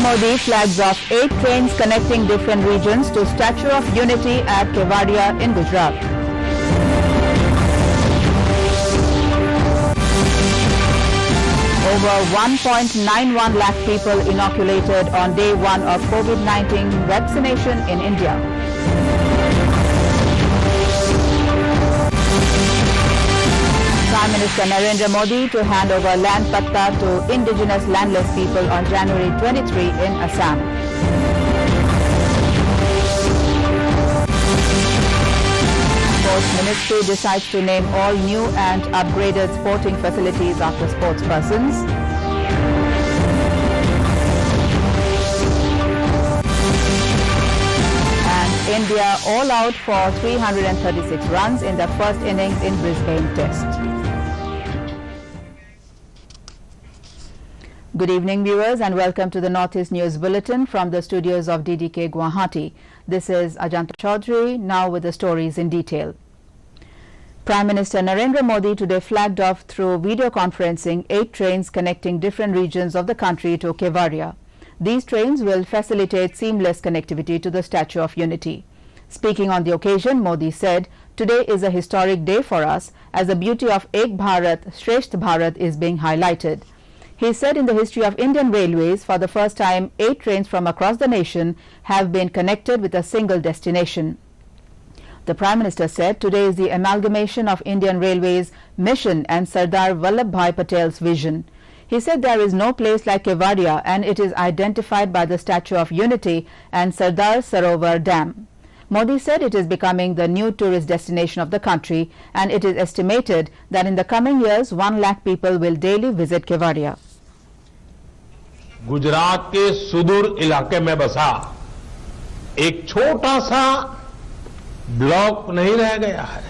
PM Modi flags off 8 trains connecting different regions to Statue of Unity at Kevadia in Gujarat. Over 1.91 lakh people inoculated on day 1 of COVID-19 vaccination in India. Prime Minister Narendra Modi to hand over land patta to indigenous landless people on January 23 in Assam. Sports Ministry decides to name all new and upgraded sporting facilities after sports persons. And India all out for 336 runs in the first innings in Brisbane Test. Good evening, viewers, and welcome to the Northeast News Bulletin from the studios of DDK Guwahati. This is Ajanta Chaudhary, now with the stories in detail. Prime Minister Narendra Modi today flagged off through video conferencing 8 trains connecting different regions of the country to Kevadia. These trains will facilitate seamless connectivity to the Statue of Unity. Speaking on the occasion, Modi said, "Today is a historic day for us as the beauty of Ek Bharat, Shresth Bharat is being highlighted." He said in the history of Indian Railways, for the first time, 8 trains from across the nation have been connected with a single destination. The Prime Minister said today is the amalgamation of Indian Railways' mission and Sardar Vallabhbhai Patel's vision. He said there is no place like Kevadia and it is identified by the Statue of Unity and Sardar Sarovar Dam. Modi said it is becoming the new tourist destination of the country and it is estimated that in the coming years 1 lakh people will daily visit Kevadia. Gujarat के सुदूर इलाके में बसा एक छोटा सा block नहीं रह गया है,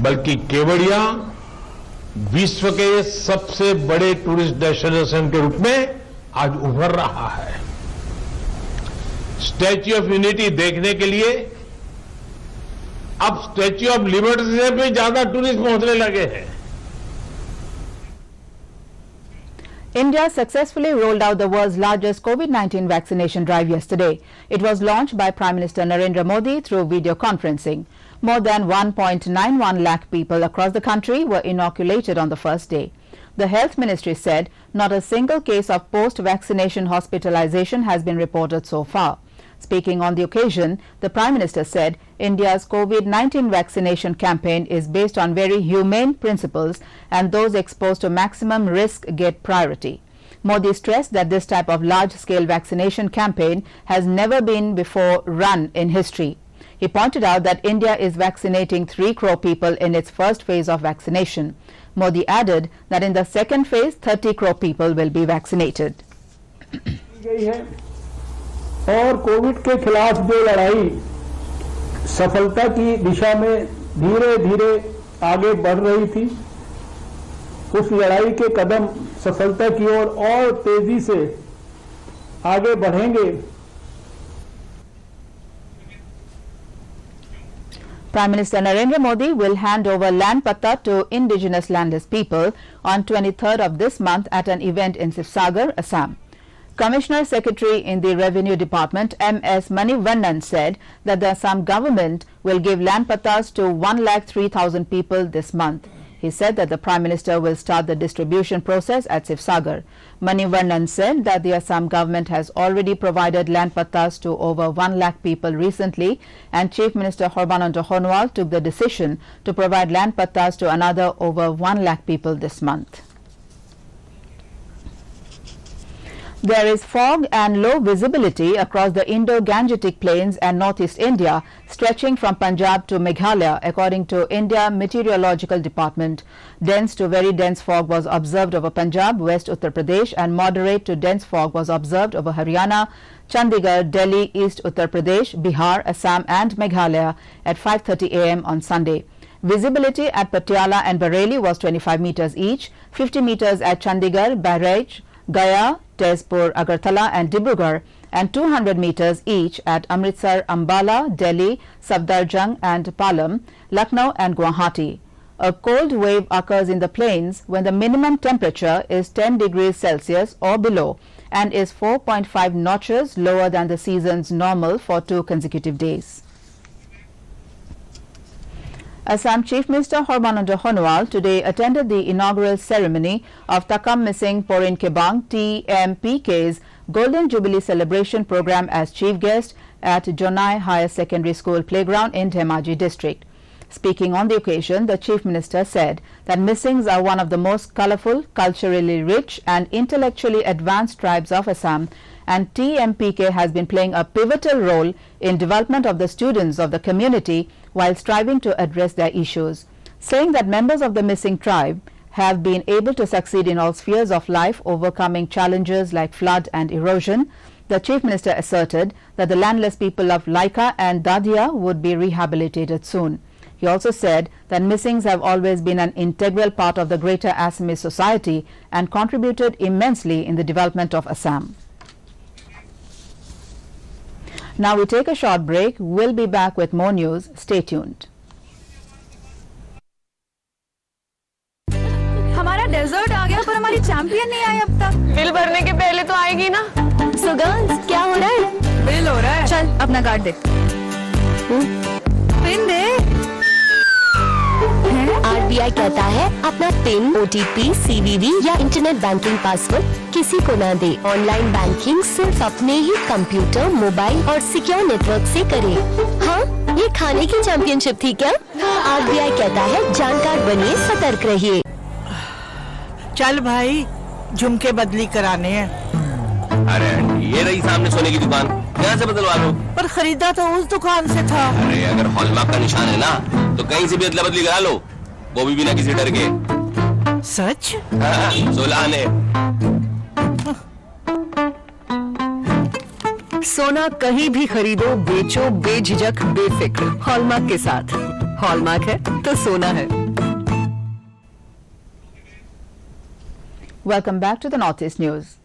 बल्कि केवड़िया विश्व के सबसे बड़े टूरिस्ट डेस्टिनेशन के रूप में आज उभर रहा है। स्टैच्यू ऑफ यूनिटी देखने के लिए अब स्टैच्यू ऑफ लिबर्टी से भी ज्यादा टूरिस्ट पहुंचने लगे हैं। India successfully rolled out the world's largest COVID-19 vaccination drive yesterday. It was launched by Prime Minister Narendra Modi through video conferencing. More than 1.91 lakh people across the country were inoculated on the first day. The Health Ministry said not a single case of post-vaccination hospitalization has been reported so far. Speaking on the occasion, the Prime Minister said India's COVID-19 vaccination campaign is based on very humane principles and those exposed to maximum risk get priority. Modi stressed that this type of large-scale vaccination campaign has never been before run in history. He pointed out that India is vaccinating 3 crore people in its first phase of vaccination. Modi added that in the second phase, 30 crore people will be vaccinated. और Covid के खिलाफ जो लड़ाई सफलता की दिशा में धीरे धीरे आगे बढ़ रही थी, उस लड़ाई के कदम सफलता की ओर और तेजी से आगे बढ़ेंगे। Prime Minister Narendra Modi will hand over land patta to indigenous landless people on 23rd of this month at an event in Sivsagar, Assam. Commissioner Secretary in the Revenue Department M.S. Manivannan said that the Assam government will give land pattas to 1,03,000 people this month. He said that the Prime Minister will start the distribution process at Sivsagar. Manivannan said that the Assam government has already provided land pattas to over 1 lakh people recently, and Chief Minister Horbananda Honwal took the decision to provide land pattas to another over 1 lakh people this month. There is fog and low visibility across the Indo-Gangetic Plains and northeast India, stretching from Punjab to Meghalaya, according to India Meteorological Department. Dense to very dense fog was observed over Punjab, West Uttar Pradesh, and moderate to dense fog was observed over Haryana, Chandigarh, Delhi, East Uttar Pradesh, Bihar, Assam, and Meghalaya at 5:30 a.m. on Sunday. Visibility at Patiala and Bareilly was 25 meters each, 50 meters at Chandigarh, Bareilly, Gaya, Tezpur, Agartala and Dibrugarh, and 200 meters each at Amritsar, Ambala, Delhi, Safdarjung and Palam, Lucknow and Guwahati. A cold wave occurs in the plains when the minimum temperature is 10 degrees Celsius or below and is 4.5 notches lower than the season's normal for 2 consecutive days. Assam Chief Minister Hormananda Honowal today attended the inaugural ceremony of Takam Mising Porin Kebang TMPK's Golden Jubilee Celebration Program as chief guest at Jonai Higher Secondary School Playground in Dhemaji district. Speaking on the occasion, the Chief Minister said that Misings are one of the most colourful, culturally rich and intellectually advanced tribes of Assam, and TMPK has been playing a pivotal role in development of the students of the community while striving to address their issues, saying that members of the Mising tribe have been able to succeed in all spheres of life, overcoming challenges like flood and erosion. The Chief Minister asserted that the landless people of Laika and Dadia would be rehabilitated soon. He also said that Misings have always been an integral part of the greater Assamese society and contributed immensely in the development of Assam. Now we take a short break. We'll be back with more news. Stay tuned. हमारा desert आ गया पर हमारी champion नहीं आई अब तक। Bill भरने के पहले तो आएगी ना। So girls, क्या हो रहा है? बिल हो रहा है। चल अपना कार्ड दे। पिन दे। RBI कहता है अपना पिन, OTP, CVV या इंटरनेट बैंकिंग पासवर्ड किसी को ना दे। ऑनलाइन बैंकिंग सिर्फ अपने ही कंप्यूटर, मोबाइल और सिक्योर नेटवर्क से करें। हाँ, ये खाने की चैंपियनशिप थी क्या? RBI कहता है जानकार बनिए, सतर्क रहिए। चल भाई, झुमके बदली कराने हैं। अरे ये रही सामने सोने की दुकान, यहाँ से बदलवा लो। पर खरीदा तो उस दुकान से था। अरे अगर हॉलमार्क का निशान है ना, तो कहीं से भी अदला बदली करा लो, वो भी बिना किसी डर के। सच? हाँ, 16 आने। सोना कहीं भी खरीदो, बेचो बेझिझक, बेफिक्र, हॉलमार्क के साथ। हॉलमार्क है तो सोना है। Welcome back to the Northeast News.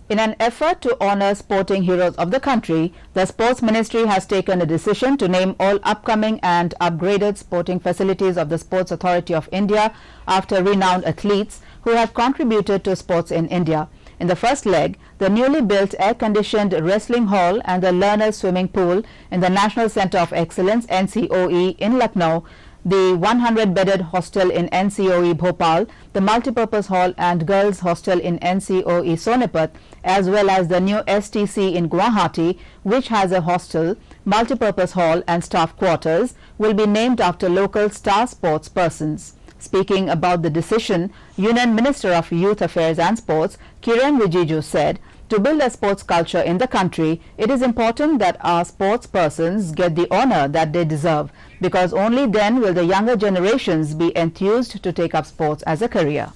In an effort to honor sporting heroes of the country, the Sports Ministry has taken a decision to name all upcoming and upgraded sporting facilities of the Sports Authority of India after renowned athletes who have contributed to sports in India. In the first leg, the newly built air-conditioned wrestling hall and the learners swimming pool in the National Centre of Excellence NCOE in Lucknow, the 100-bedded hostel in NCOE Bhopal, the multipurpose hall and girls hostel in NCOE Sonipat, as well as the new STC in Guwahati, which has a hostel, multipurpose hall and staff quarters, will be named after local star sports persons. Speaking about the decision, Union Minister of Youth Affairs and Sports, Kiren Rijiju, said, "To build a sports culture in the country, it is important that our sports persons get the honor that they deserve, because only then will the younger generations be enthused to take up sports as a career."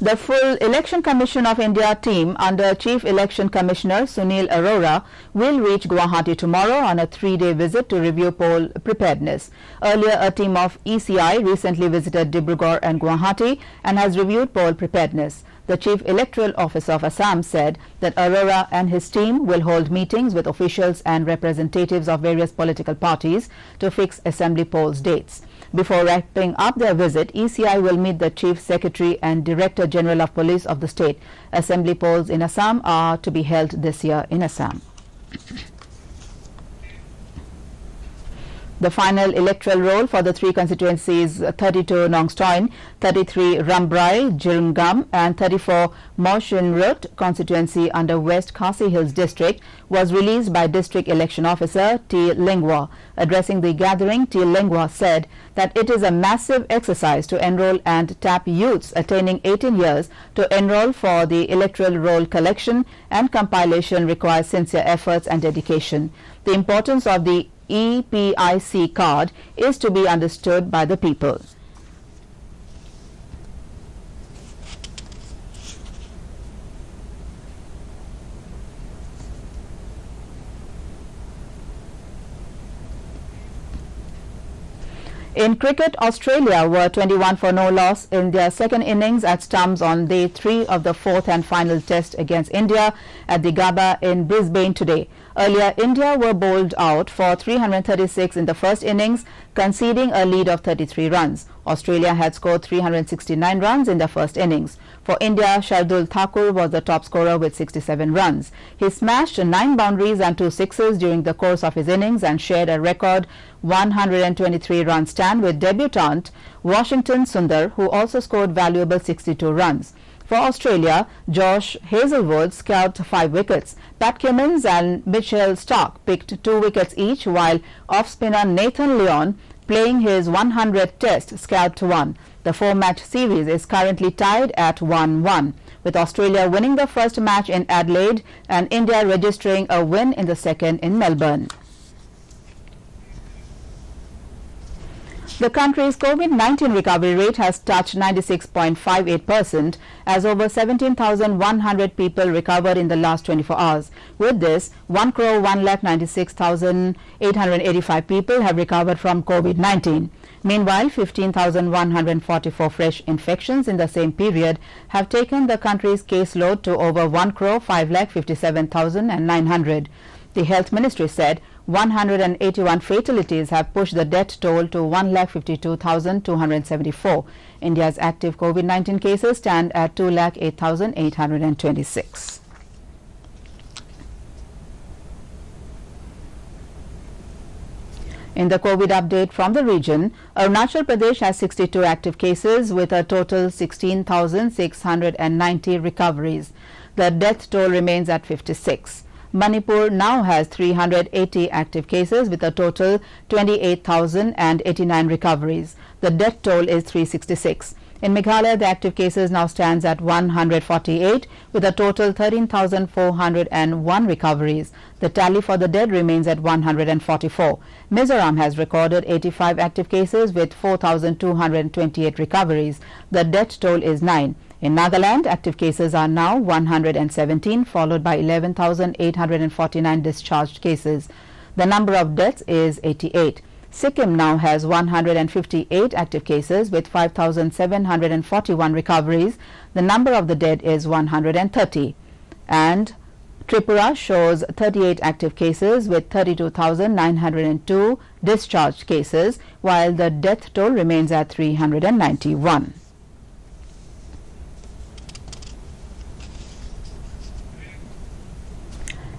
The full Election Commission of India team under Chief Election Commissioner Sunil Arora will reach Guwahati tomorrow on a 3-day visit to review poll preparedness. Earlier, a team of ECI recently visited Dibrugarh and Guwahati and has reviewed poll preparedness. The Chief Electoral Officer of Assam said that Arora and his team will hold meetings with officials and representatives of various political parties to fix assembly polls dates. Before wrapping up their visit, ECI will meet the Chief Secretary and Director General of Police of the state. Assembly polls in Assam are to be held this year in Assam. The final electoral roll for the 3 constituencies 32 Nongstoin, 33 Rambrai, Jirungam and 34 Moshinrut constituency under West Khasi Hills district was released by District Election Officer T. Lingwa. Addressing the gathering, T. Lingwa said that it is a massive exercise to enroll and tap youths attaining 18 years to enroll for the electoral roll collection and compilation requires sincere efforts and dedication. The importance of the EPIC card is to be understood by the people. In cricket, Australia were 21 for no loss in their second innings at stumps on day 3 of the 4th and final test against India at the Gabba in Brisbane today. Earlier, India were bowled out for 336 in the first innings, conceding a lead of 33 runs. Australia had scored 369 runs in the first innings. For India, Shardul Thakur was the top scorer with 67 runs. He smashed 9 boundaries and 2 sixes during the course of his innings and shared a record 123-run stand with debutant Washington Sundar, who also scored valuable 62 runs. For Australia, Josh Hazlewood scalped 5 wickets. Pat Cummins and Mitchell Starc picked 2 wickets each, while off-spinner Nathan Lyon, playing his 100th test, scalped 1. The 4-match series is currently tied at 1-1, with Australia winning the first match in Adelaide and India registering a win in the second in Melbourne. The country's COVID-19 recovery rate has touched 96.58% as over 17,100 people recovered in the last 24 hours. With this, 1,196,885 people have recovered from COVID-19. Meanwhile, 15,144 fresh infections in the same period have taken the country's caseload to over 1,557,900. The Health Ministry said 181 fatalities have pushed the death toll to 1,52,274. India's active COVID-19 cases stand at 2,08,826. In the COVID update from the region, Arunachal Pradesh has 62 active cases with a total 16,690 recoveries. The death toll remains at 56. Manipur now has 380 active cases with a total 28,089 recoveries. The death toll is 366. In Meghalaya, the active cases now stands at 148 with a total 13,401 recoveries. The tally for the dead remains at 144. Mizoram has recorded 85 active cases with 4,228 recoveries. The death toll is 9. In Nagaland, active cases are now 117, followed by 11,849 discharged cases. The number of deaths is 88. Sikkim now has 158 active cases with 5,741 recoveries. The number of the dead is 130. And Tripura shows 38 active cases with 32,902 discharged cases, while the death toll remains at 391.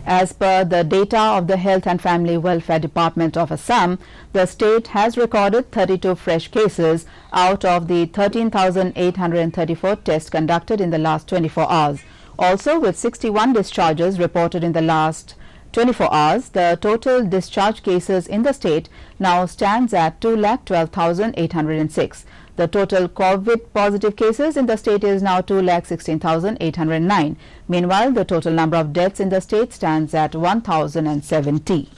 As per the data of the Health and Family Welfare Department of Assam, the state has recorded 32 fresh cases out of the 13,834 tests conducted in the last 24 hours. Also, with 61 discharges reported in the last 24 hours, the total discharge cases in the state now stands at 2,12,806. The total COVID positive cases in the state is now 2,16,809. Meanwhile, the total number of deaths in the state stands at 1,070.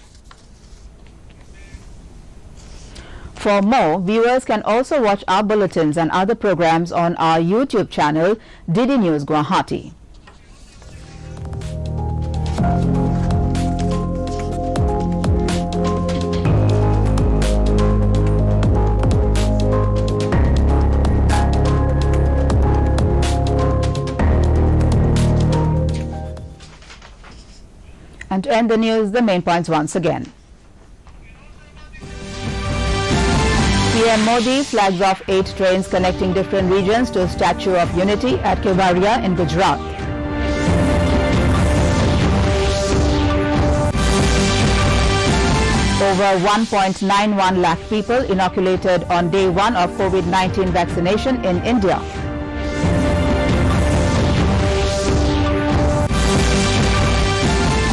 For more, viewers can also watch our bulletins and other programs on our YouTube channel, DD News Guwahati. And to end the news, the main points once again. PM Modi flags off 8 trains connecting different regions to Statue of Unity at Kevadia in Gujarat. Over 1.91 lakh people inoculated on day 1 of COVID-19 vaccination in India.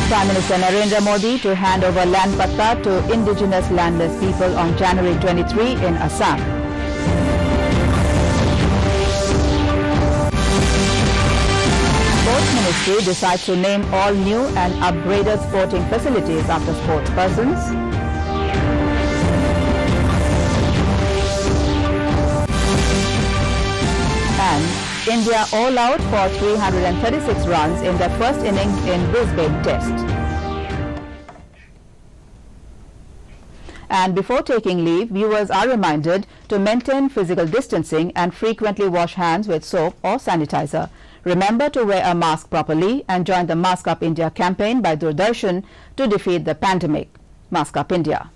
Prime Minister Narendra Modi to hand over land patta to indigenous landless people on January 23 in Assam. Sports Ministry decides to name all new and upgraded sporting facilities after sports persons. And India all out for 336 runs in their first innings in Brisbane Test. And before taking leave, viewers are reminded to maintain physical distancing and frequently wash hands with soap or sanitizer. Remember to wear a mask properly and join the Mask Up India campaign by Doordarshan to defeat the pandemic. Mask Up India.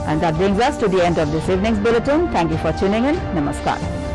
And that brings us to the end of this evening's bulletin. Thank you for tuning in. Namaskar.